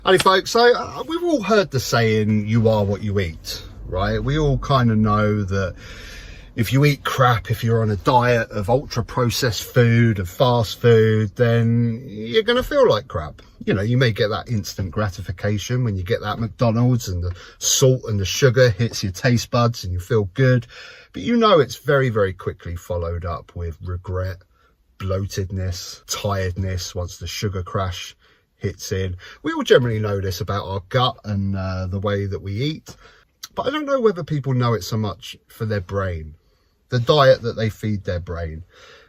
Hey folks, so we've all heard the saying, you are what you eat, right? We all kind of know that if you eat crap, if you're on a diet of ultra processed food, of fast food, then you're going to feel like crap. You know, you may get that instant gratification when you get that McDonald's and the salt and the sugar hits your taste buds and you feel good. But you know it's very, very quickly followed up with regret, bloatedness, tiredness once the sugar crash hits in. We all generally know this about our gut and the way that we eat, but I don't know whether people know it so much for their brain, the diet that they feed their brain.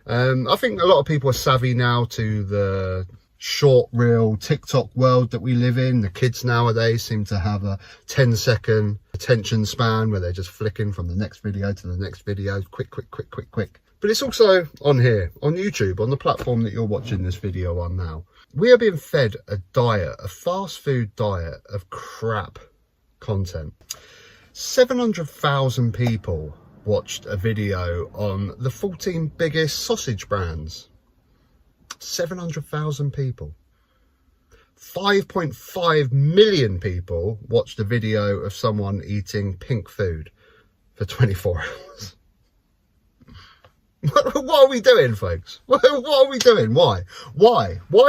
I think a lot of people are savvy now to the short reel TikTok world that we live in. The kids nowadays seem to have a 10-second attention span where they're just flicking from the next video to the next video, quick. But it's also on here, on YouTube, on the platform that you're watching this video on now. We are being fed a diet, a fast food diet of crap content. 700,000 people watched a video on the 14 biggest sausage brands. 700,000 people. 5.5 million people watched a video of someone eating pink food for 24 hours. What are we doing, folks? What are we doing? Why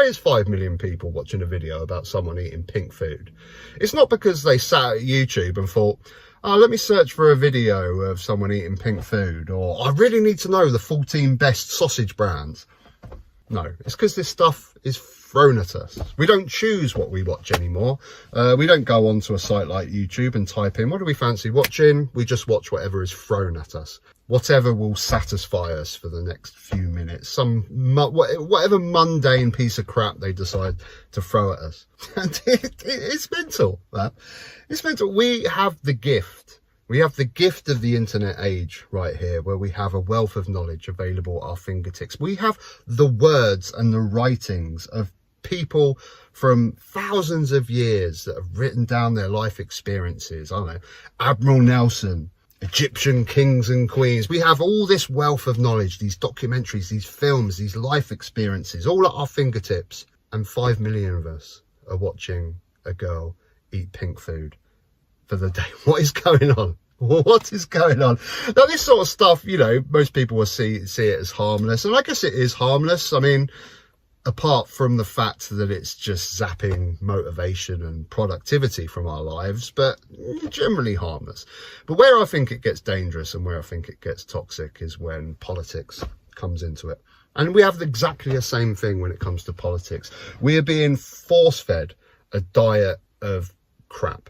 is 5 million people watching a video about someone eating pink food? It's not because they sat at YouTube and thought, oh, let me search for a video of someone eating pink food, or I really need to know the 14 best sausage brands. No, it's because this stuff is thrown at us. We don't choose what we watch anymore. We don't go onto a site like YouTube and type in, what do we fancy watching? We just watch whatever is thrown at us. Whatever will satisfy us for the next few minutes. Whatever mundane piece of crap they decide to throw at us. And it's mental, that. It's mental. We have the gift. We have the gift of the internet age right here, where we have a wealth of knowledge available at our fingertips. We have the words and the writings of people from thousands of years that have written down their life experiences. I don't know, Admiral Nelson, Egyptian kings and queens. We have all this wealth of knowledge, these documentaries, these films, these life experiences, all at our fingertips. And 5 million of us are watching a girl eat pink food for the day. What is going on? What is going on? Now, this sort of stuff, you know, most people will see it as harmless. And I guess it is harmless. I mean, apart from the fact that it's just zapping motivation and productivity from our lives, but generally harmless. But where I think it gets dangerous and where I think it gets toxic is when politics comes into it. And we have exactly the same thing when it comes to politics. We are being force-fed a diet of crap,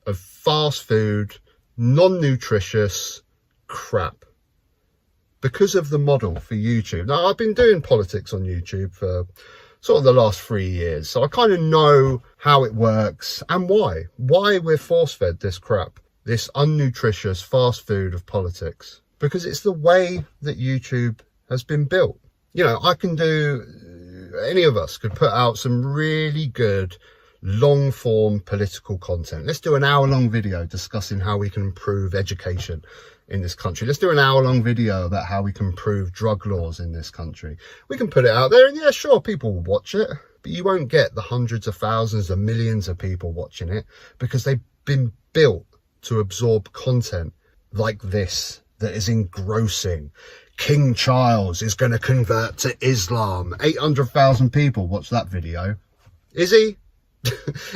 of fast food, non-nutritious crap, because of the model for YouTube. Now, I've been doing politics on YouTube for sort of the last 3 years, so I kind of know how it works and why we're force-fed this crap, this unnutritious fast food of politics, because it's the way that YouTube has been built. You know, any of us could put out some really good long form political content. Let's do an hour-long video discussing how we can improve education in this country. Let's do an hour-long video about how we can improve drug laws in this country. We can put it out there, and yeah, sure, people will watch it, but you won't get the hundreds of thousands of millions of people watching it, because they've been built to absorb content like this that is engrossing. King Charles is going to convert to Islam. 800,000 people watch that video. Is he?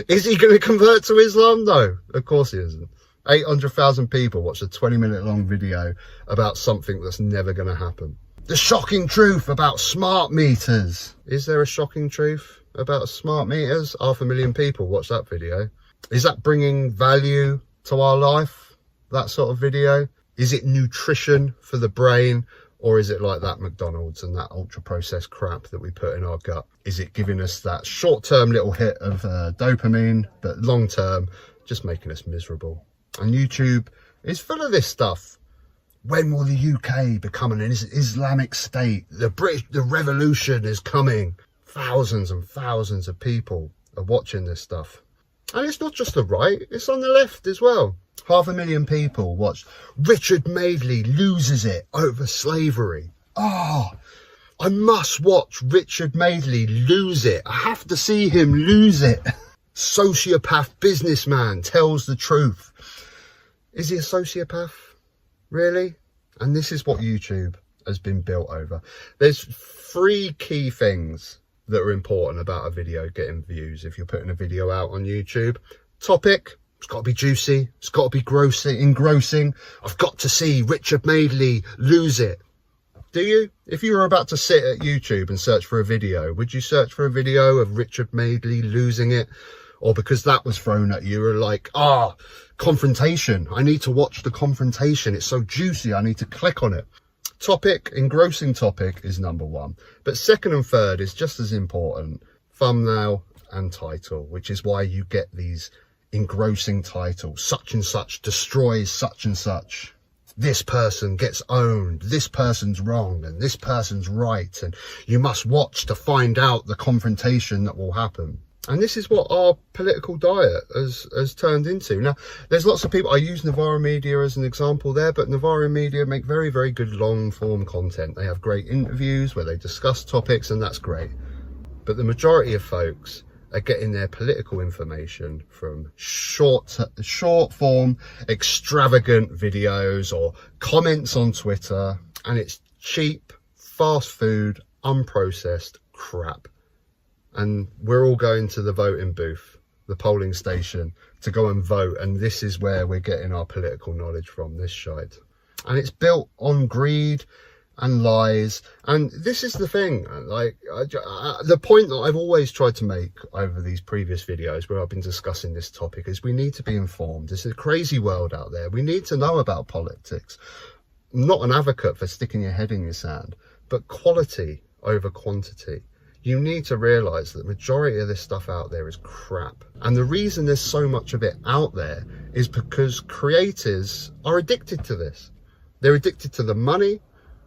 Is he going to convert to Islam? No, of course he isn't. 800,000 people watch a 20-minute long video about something that's never going to happen. The shocking truth about smart meters. Is there a shocking truth about smart meters? 500,000 people watch that video. Is that bringing value to our life, that sort of video? Is it nutrition for the brain? Or is it like that McDonald's and that ultra-processed crap that we put in our gut? Is it giving us that short-term little hit of dopamine, but long-term, just making us miserable? And YouTube is full of this stuff. When will the UK become an Islamic state? The revolution is coming. Thousands and thousands of people are watching this stuff. And it's not just the right, it's on the left as well. 500,000 people watched Richard Madeley loses it over slavery. Oh, I must watch Richard Madeley lose it. I have to see him lose it. sociopath businessman tells the truth. Is he a sociopath? Really? And this is what YouTube has been built over. There's 3 key things that are important about a video getting views if you're putting a video out on YouTube. Topic, it's got to be juicy, it's got to be engrossing. I've got to see Richard Madeley lose it. Do you? If you were about to sit at YouTube and search for a video, would you search for a video of Richard Madeley losing it? Or because that was thrown at you, you're like, confrontation, I need to watch the confrontation, it's so juicy, I need to click on it. Topic, engrossing topic is number 1. But second and third is just as important, thumbnail and title, which is why you get these engrossing titles. Such and such destroys such and such. This person gets owned, this person's wrong, and this person's right. And you must watch to find out the confrontation that will happen. And this is what our political diet has turned into. Now, there's lots of people, I use Navarro Media as an example there, but Navarro Media make very, very good long form content. They have great interviews where they discuss topics, and that's great. But the majority of folks are getting their political information from short form, extravagant videos or comments on Twitter. And it's cheap, fast food, unprocessed crap. And we're all going to the voting booth, the polling station, to go and vote. And this is where we're getting our political knowledge from, this shite. And it's built on greed and lies. And this is the thing, like, the point that I've always tried to make over these previous videos where I've been discussing this topic is we need to be informed. It's a crazy world out there. We need to know about politics. I'm not an advocate for sticking your head in your sand, but quality over quantity. You need to realise that the majority of this stuff out there is crap. And the reason there's so much of it out there is because creators are addicted to this. They're addicted to the money,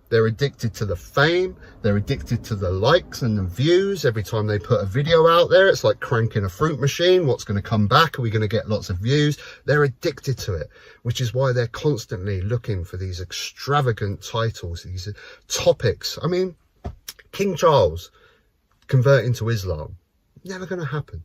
they're addicted to the fame, they're addicted to the likes and the views. Every time they put a video out there, it's like cranking a fruit machine. What's going to come back? Are we going to get lots of views? They're addicted to it, which is why they're constantly looking for these extravagant titles, these topics. I mean, King Charles converting to Islam, never going to happen.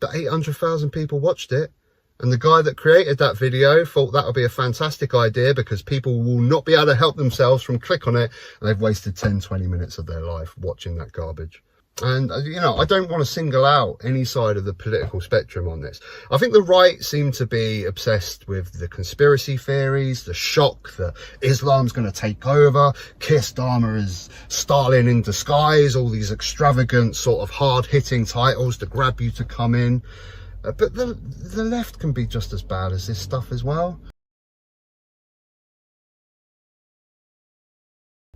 But 800,000 people watched it, and the guy that created that video thought that would be a fantastic idea because people will not be able to help themselves from click on it, and they've wasted 10-20 minutes of their life watching that garbage. And, you know, I don't want to single out any side of the political spectrum on this. I think the right seem to be obsessed with the conspiracy theories, the shock that Islam's going to take over, Keir Starmer is Stalin in disguise, all these extravagant sort of hard-hitting titles to grab you to come in. But the left can be just as bad as this stuff as well.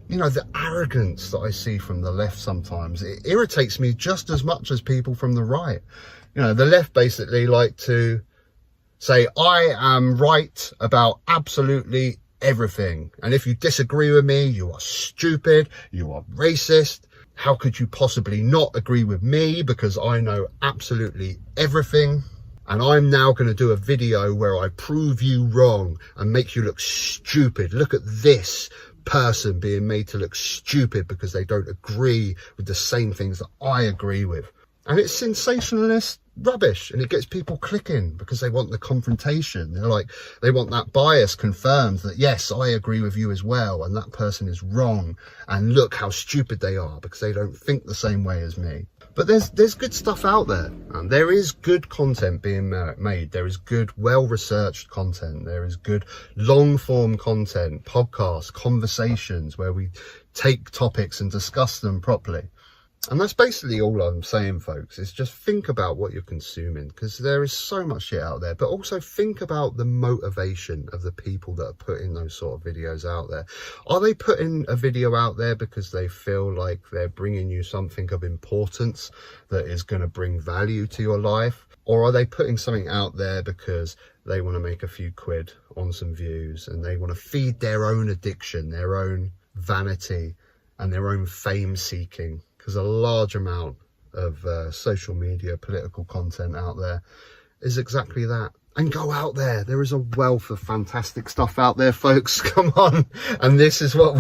You know, the arrogance that I see from the left sometimes, it irritates me just as much as people from the right. You know, the left basically like to say, I am right about absolutely everything. And if you disagree with me, you are stupid, you are racist. How could you possibly not agree with me? Because I know absolutely everything. And I'm now going to do a video where I prove you wrong and make you look stupid. Look at this person being made to look stupid because they don't agree with the same things that I agree with. And it's sensationalist rubbish, and it gets people clicking because they want the confrontation. They're like, they want that bias confirmed that yes, I agree with you as well, and that person is wrong, and look how stupid they are because they don't think the same way as me. But there's good stuff out there, and there is good content being made. There is good, well-researched content. There is good long-form content, podcasts, conversations where we take topics and discuss them properly. And that's basically all I'm saying, folks, is just think about what you're consuming, because there is so much shit out there, but also think about the motivation of the people that are putting those sort of videos out there. Are they putting a video out there because they feel like they're bringing you something of importance that is going to bring value to your life? Or are they putting something out there because they want to make a few quid on some views and they want to feed their own addiction, their own vanity and their own fame seeking? Because a large amount of social media, political content out there is exactly that. And go out there. There is a wealth of fantastic stuff out there, folks. Come on. And this is what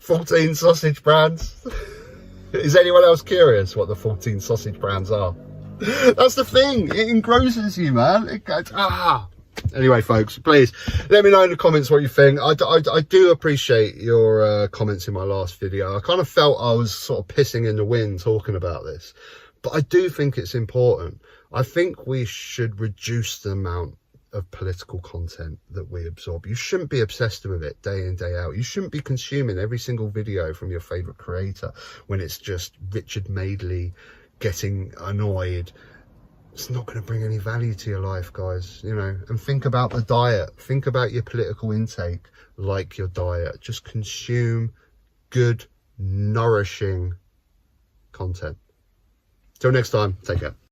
14 sausage brands. Is anyone else curious what the 14 sausage brands are? That's the thing. It engrosses you, man. It goes, Anyway, folks, please let me know in the comments what you think. I do appreciate your comments in my last video. I kind of felt I was sort of pissing in the wind talking about this, but I do think it's important. I think we should reduce the amount of political content that we absorb. You shouldn't be obsessed with it day in, day out. You shouldn't be consuming every single video from your favorite creator when it's just Richard Madeley getting annoyed. It's not going to bring any value to your life, guys, you know. And think about the diet. Think about your political intake like your diet. Just consume good, nourishing content. Till next time, take care.